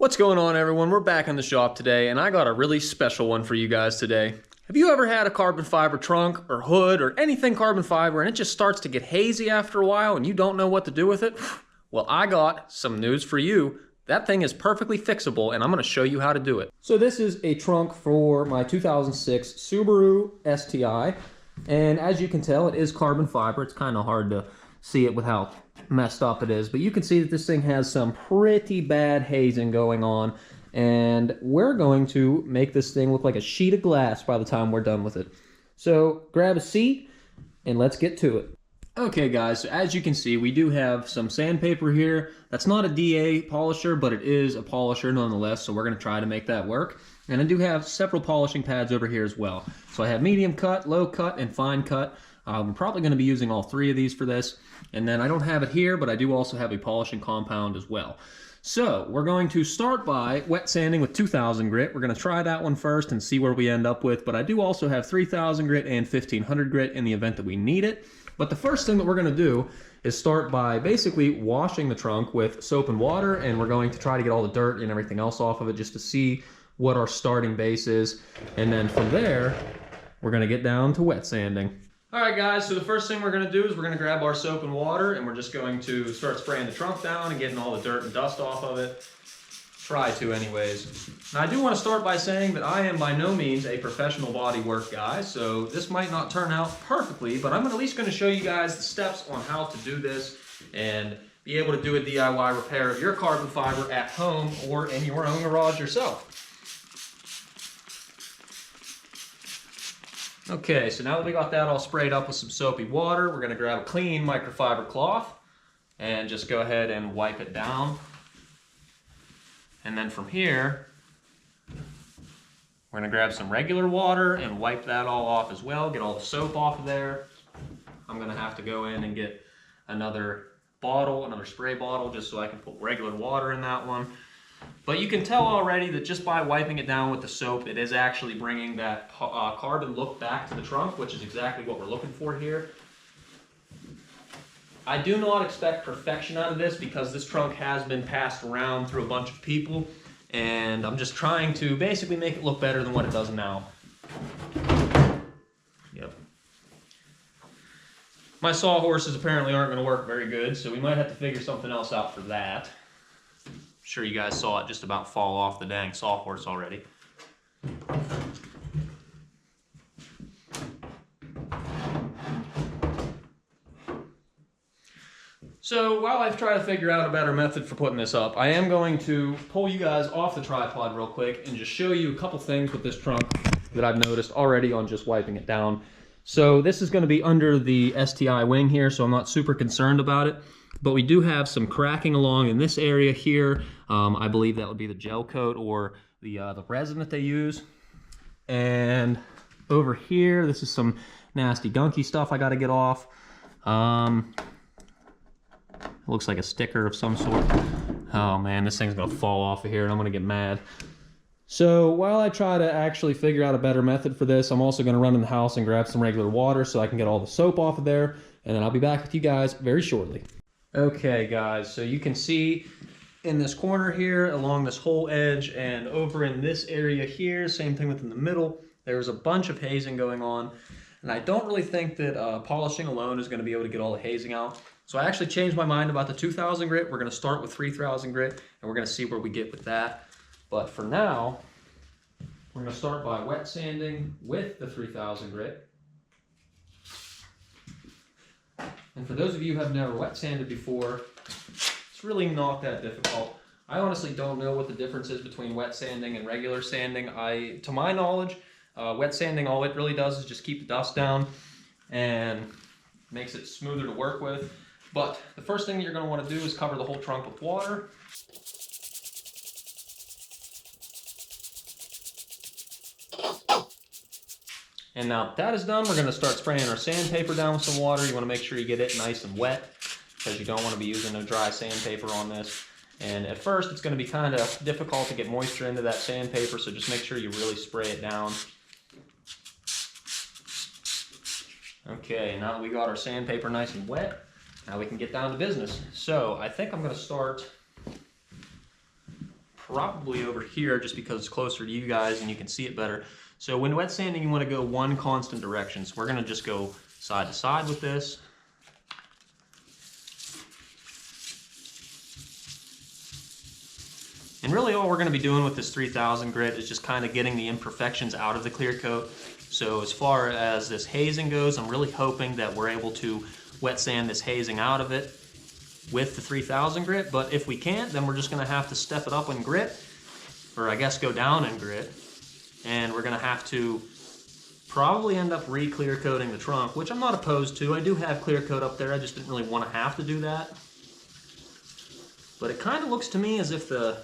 What's going on, everyone? We're back in the shop today, and I got a really special one for you guys today. Have you ever had a carbon fiber trunk or hood or anything carbon fiber and it just starts to get hazy after a while and you don't know what to do with it? Well, I got some news for you. That thing is perfectly fixable, and I'm going to show you how to do it. So this is a trunk for my 2006 Subaru STI, and as you can tell, it is carbon fiber. It's kind of hard to see it with how messed up it is, but you can see that this thing has some pretty bad hazing going on, and we're going to make this thing look like a sheet of glass by the time we're done with it. So grab a seat and let's get to it. Okay guys, so as you can see, we do have some sandpaper here. That's not a DA polisher, but it is a polisher nonetheless, so we're going to try to make that work. And I do have several polishing pads over here as well. So I have medium cut, low cut, and fine cut. I'm probably going to be using all three of these for this. And then I don't have it here, but I do also have a polishing compound as well. So we're going to start by wet sanding with 2000 grit. We're going to try that one first and see where we end up with. But I do also have 3000 grit and 1500 grit in the event that we need it. But the first thing that we're going to do is start by basically washing the trunk with soap and water, and we're going to try to get all the dirt and everything else off of it just to see what our starting base is. And then from there, we're going to get down to wet sanding. Alright guys, so the first thing we're going to do is we're going to grab our soap and water, and we're just going to start spraying the trunk down and getting all the dirt and dust off of it. Try to anyways. Now I do want to start by saying that I am by no means a professional body work guy, so this might not turn out perfectly, but I'm at least going to show you guys the steps on how to do this and be able to do a DIY repair of your carbon fiber at home or in your own garage yourself. Okay, so now that we got that all sprayed up with some soapy water, we're going to grab a clean microfiber cloth and just go ahead and wipe it down. And then from here, we're going to grab some regular water and wipe that all off as well, get all the soap off of there. I'm going to have to go in and get another bottle, another spray bottle, just so I can put regular water in that one. But you can tell already that just by wiping it down with the soap, it is actually bringing that carbon look back to the trunk, which is exactly what we're looking for here. I do not expect perfection out of this because this trunk has been passed around through a bunch of people, and I'm just trying to basically make it look better than what it does now. Yep. My sawhorses apparently aren't going to work very good, so we might have to figure something else out for that. I'm sure you guys saw it just about fall off the dang sawhorse already. So while I've tried to figure out a better method for putting this up, I am going to pull you guys off the tripod real quick and just show you a couple things with this trunk that I've noticed already on just wiping it down. So this is going to be under the STI wing here, so I'm not super concerned about it. But we do have some cracking along in this area here. I believe that would be the gel coat or the resin that they use. And over here, this is some nasty gunky stuff I got to get off. It looks like a sticker of some sort. Oh man, this thing's gonna fall off of here and I'm gonna get mad. So while I try to actually figure out a better method for this, I'm also gonna run in the house and grab some regular water so I can get all the soap off of there, and then I'll be back with you guys very shortly. Okay guys, so you can see in this corner here, along this whole edge, and over in this area here, same thing within the middle, there's a bunch of hazing going on. And I don't really think that polishing alone is going to be able to get all the hazing out. So I actually changed my mind about the 2000 grit. We're going to start with 3000 grit, and we're going to see where we get with that. But for now, we're going to start by wet sanding with the 3000 grit. And for those of you who have never wet sanded before, it's really not that difficult. I honestly don't know what the difference is between wet sanding and regular sanding. To my knowledge, wet sanding, all it really does is just keep the dust down and makes it smoother to work with. But the first thing you're going to want to do is cover the whole trunk with water. And now that is done, we're going to start spraying our sandpaper down with some water. You want to make sure you get it nice and wet because you don't want to be using no dry sandpaper on this. And at first it's going to be kind of difficult to get moisture into that sandpaper, so just make sure you really spray it down. Okay, now that we got our sandpaper nice and wet, now we can get down to business. So I think I'm going to start probably over here just because it's closer to you guys and you can see it better. So when wet sanding, you want to go one constant direction. So we're going to just go side to side with this. And really all we're going to be doing with this 3000 grit is just kind of getting the imperfections out of the clear coat. So as far as this hazing goes, I'm really hoping that we're able to wet sand this hazing out of it with the 3000 grit. But if we can't, then we're just going to have to step it up in grit, or I guess go down in grit. And we're going to have to probably end up re-clear coating the trunk, which I'm not opposed to. I do have clear coat up there. I just didn't really want to have to do that. But it kind of looks to me as if the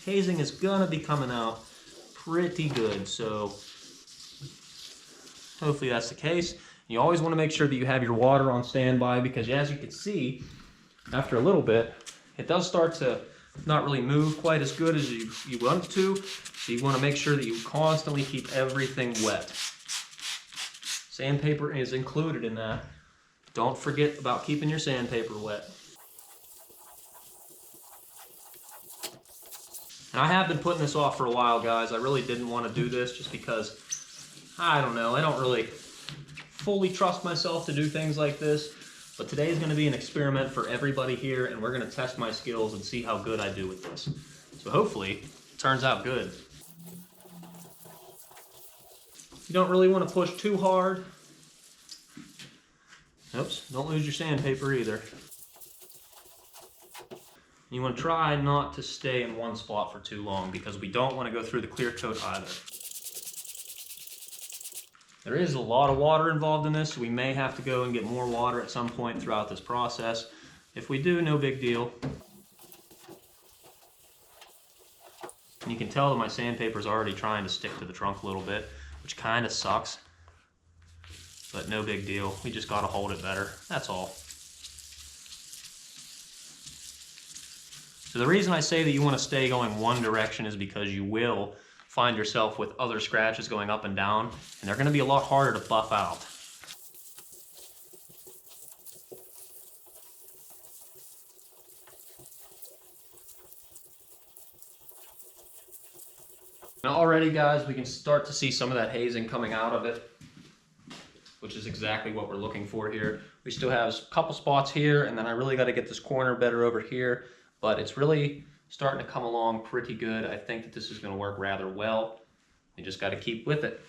hazing is gonna be coming out pretty good, so hopefully that's the case. You always want to make sure that you have your water on standby, because as you can see, after a little bit, it does start to not really move quite as good as you want it to, so you want to make sure that you constantly keep everything wet. Sandpaper is included in that. Don't forget about keeping your sandpaper wet. And I have been putting this off for a while, guys. I really didn't want to do this just because, I don't know, I don't really fully trust myself to do things like this. But today is going to be an experiment for everybody here, and we're going to test my skills and see how good I do with this. So hopefully, it turns out good. You don't really want to push too hard. Oops, don't lose your sandpaper either. You want to try not to stay in one spot for too long, because we don't want to go through the clear coat either. There is a lot of water involved in this, so we may have to go and get more water at some point throughout this process. If we do, no big deal. And you can tell that my sandpaper is already trying to stick to the trunk a little bit, which kind of sucks. But no big deal. We just got to hold it better. That's all. So the reason I say that you want to stay going one direction is because you will find yourself with other scratches going up and down, and they're going to be a lot harder to buff out. Now already, guys, we can start to see some of that hazing coming out of it, which is exactly what we're looking for here. We still have a couple spots here, and then I really got to get this corner better over here. But it's really starting to come along pretty good. I think that this is going to work rather well. You just got to keep with it.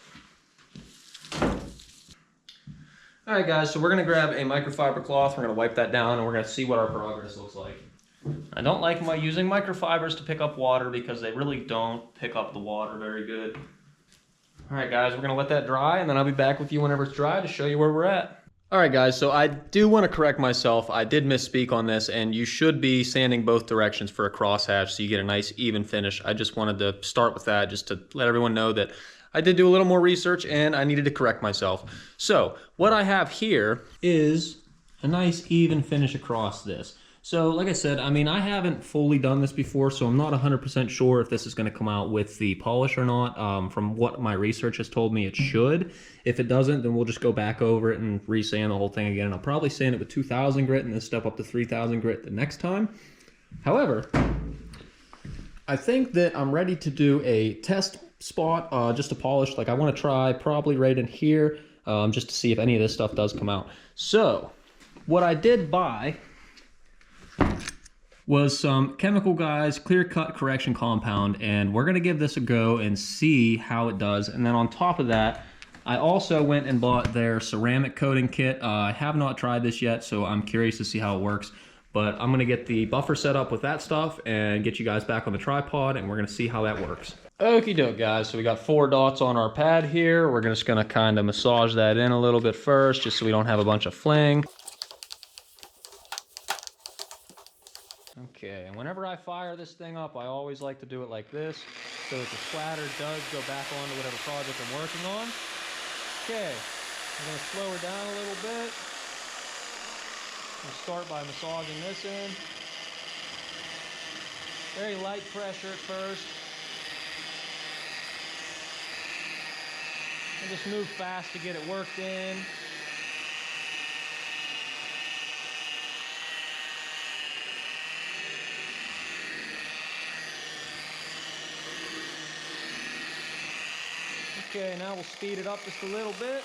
All right, guys, so we're going to grab a microfiber cloth. We're going to wipe that down, and we're going to see what our progress looks like. I don't like using microfibers to pick up water because they really don't pick up the water very good. All right, guys, we're going to let that dry, and then I'll be back with you whenever it's dry to show you where we're at. All right, guys, so I do want to correct myself. I did misspeak on this, and you should be sanding both directions for a crosshatch so you get a nice even finish. I just wanted to start with that just to let everyone know that I did do a little more research and I needed to correct myself. So what I have here is a nice even finish across this. So like I said, I mean, I haven't fully done this before, so I'm not 100% sure if this is going to come out with the polish or not. From what my research has told me, it should. If it doesn't, then we'll just go back over it and re-sand the whole thing again. And I'll probably sand it with 2000 grit and then step up to 3000 grit the next time. However, I think that I'm ready to do a test spot just to polish. Like, I want to try probably right in here just to see if any of this stuff does come out. So what I did buy was some Chemical Guys Clear Cut Correction Compound, and we're going to give this a go and see how it does. And then on top of that, I also went and bought their ceramic coating kit. I have not tried this yet, so I'm curious to see how it works. But I'm going to get the buffer set up with that stuff and get you guys back on the tripod, and we're going to see how that works. Okie doke, guys. So we got 4 dots on our pad here. We're just going to kind of massage that in a little bit first, just so we don't have a bunch of fling. Okay, and whenever I fire this thing up, I always like to do it like this, so that the splatter does go back onto whatever project I'm working on. Okay, I'm going to slow her down a little bit. I'll start by massaging this in. Very light pressure at first. And just move fast to get it worked in. Okay, now we'll speed it up just a little bit.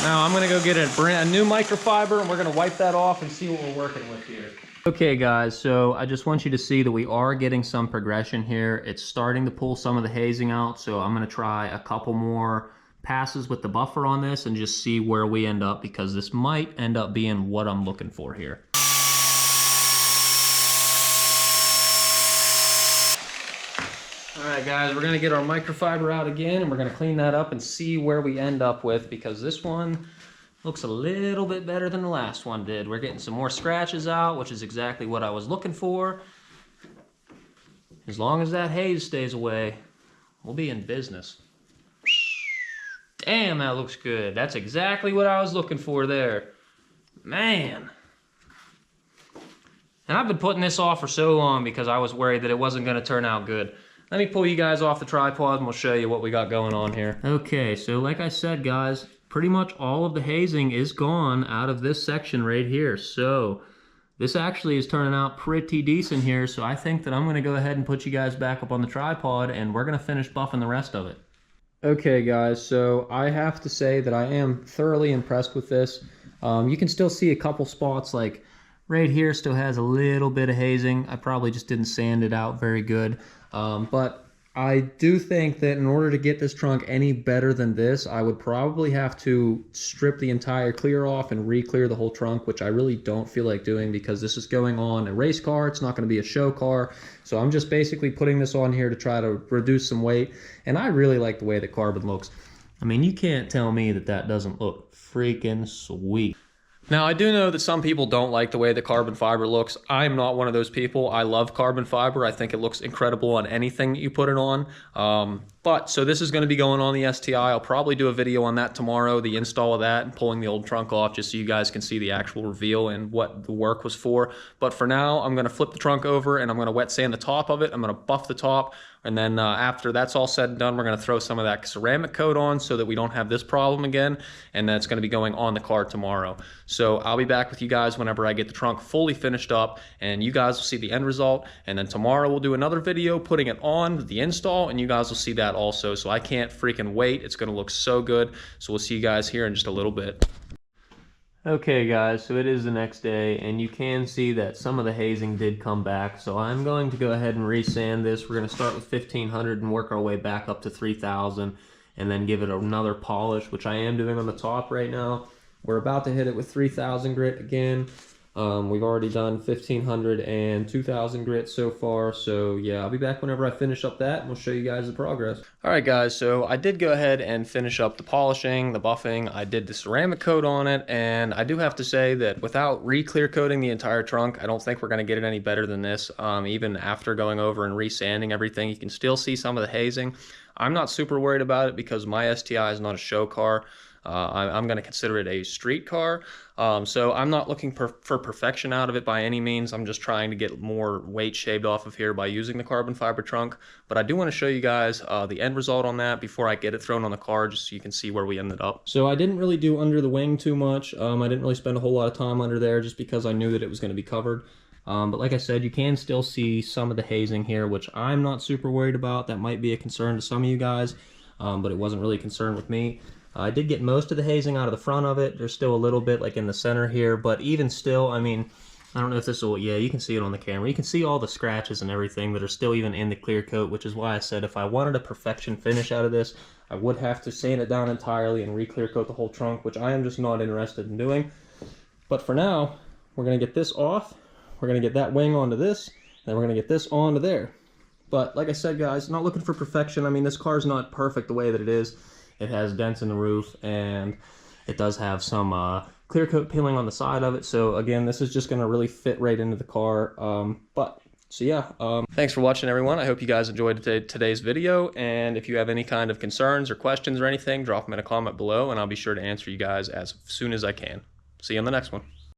Now I'm gonna go get a brand new microfiber and we're gonna wipe that off and see what we're working with here. Okay guys, so I just want you to see that we are getting some progression here. It's starting to pull some of the hazing out, so I'm gonna try a couple more passes with the buffer on this and just see where we end up, because this might end up being what I'm looking for here. Alright guys, we're gonna get our microfiber out again and we're gonna clean that up and see where we end up with, because this one looks a little bit better than the last one did. We're getting some more scratches out, which is exactly what I was looking for. As long as that haze stays away, we'll be in business. Damn, that looks good. That's exactly what I was looking for there. Man. And I've been putting this off for so long because I was worried that it wasn't gonna turn out good. Let me pull you guys off the tripod and we'll show you what we got going on here. Okay, so like I said guys, pretty much all of the hazing is gone out of this section right here. So this actually is turning out pretty decent here. So I think that I'm gonna go ahead and put you guys back up on the tripod and we're gonna finish buffing the rest of it. Okay guys, so I have to say that I am thoroughly impressed with this. You can still see a couple spots, like right here still has a little bit of hazing. I probably just didn't sand it out very good. But I do think that in order to get this trunk any better than this, I would probably have to strip the entire clear off and re-clear the whole trunk, which I really don't feel like doing because this is going on a race car. It's not going to be a show car. So I'm just basically putting this on here to try to reduce some weight. And I really like the way the carbon looks. I mean, you can't tell me that that doesn't look freaking sweet. Now, I do know that some people don't like the way the carbon fiber looks. I'm not one of those people. I love carbon fiber. I think it looks incredible on anything that you put it on. So this is going to be going on the STI. I'll probably do a video on that tomorrow, the install of that and pulling the old trunk off, just so you guys can see the actual reveal and what the work was for. But for now, I'm going to flip the trunk over and I'm going to wet sand the top of it. I'm going to buff the top. And then after that's all said and done, we're going to throw some of that ceramic coat on so that we don't have this problem again. And that's going to be going on the car tomorrow. So I'll be back with you guys whenever I get the trunk fully finished up, and you guys will see the end result. And then tomorrow we'll do another video putting it on the install, and you guys will see that also. So I can't freaking wait. It's going to look so good. So we'll see you guys here in just a little bit. Okay guys, so it is the next day and you can see that some of the hazing did come back. So I'm going to go ahead and resand this. We're going to start with 1500 and work our way back up to 3000 and then give it another polish, which I am doing on the top right now. We're about to hit it with 3000 grit again. We've already done 1500 and 2000 grit so far. So yeah, I'll be back whenever I finish up that and we'll show you guys the progress. All right guys, so I did go ahead and finish up the polishing, the buffing. I did the ceramic coat on it, and I do have to say that without re-clear coating the entire trunk, I don't think we're gonna get it any better than this. Even after going over and re-sanding everything, you can still see some of the hazing. I'm not super worried about it because my STI is not a show car. I'm going to consider it a street car. So I'm not looking for perfection out of it by any means. I'm just trying to get more weight shaved off of here by using the carbon fiber trunk. But I do want to show you guys the end result on that before I get it thrown on the car, just so you can see where we ended up. So I didn't really do under the wing too much. I didn't really spend a whole lot of time under there just because I knew that it was going to be covered. But like I said, you can still see some of the hazing here, which I'm not super worried about. That might be a concern to some of you guys, but it wasn't really a concern with me. I did get most of the hazing out of the front of it. There's still a little bit like in the center here, but even still, I mean, I don't know if this will, yeah, you can see it on the camera. You can see all the scratches and everything that are still even in the clear coat, which is why I said if I wanted a perfection finish out of this, I would have to sand it down entirely and re-clear coat the whole trunk, which I am just not interested in doing. But for now, we're gonna get this off. We're gonna get that wing onto this, and then we're gonna get this onto there. But like I said, guys, not looking for perfection. I mean, this car's not perfect the way that it is. It has dents in the roof, and it does have some clear coat peeling on the side of it. So again, this is just going to really fit right into the car. So yeah, thanks for watching, everyone. I hope you guys enjoyed today's video. And if you have any kind of concerns or questions or anything, drop them in a comment below, and I'll be sure to answer you guys as soon as I can. See you on the next one.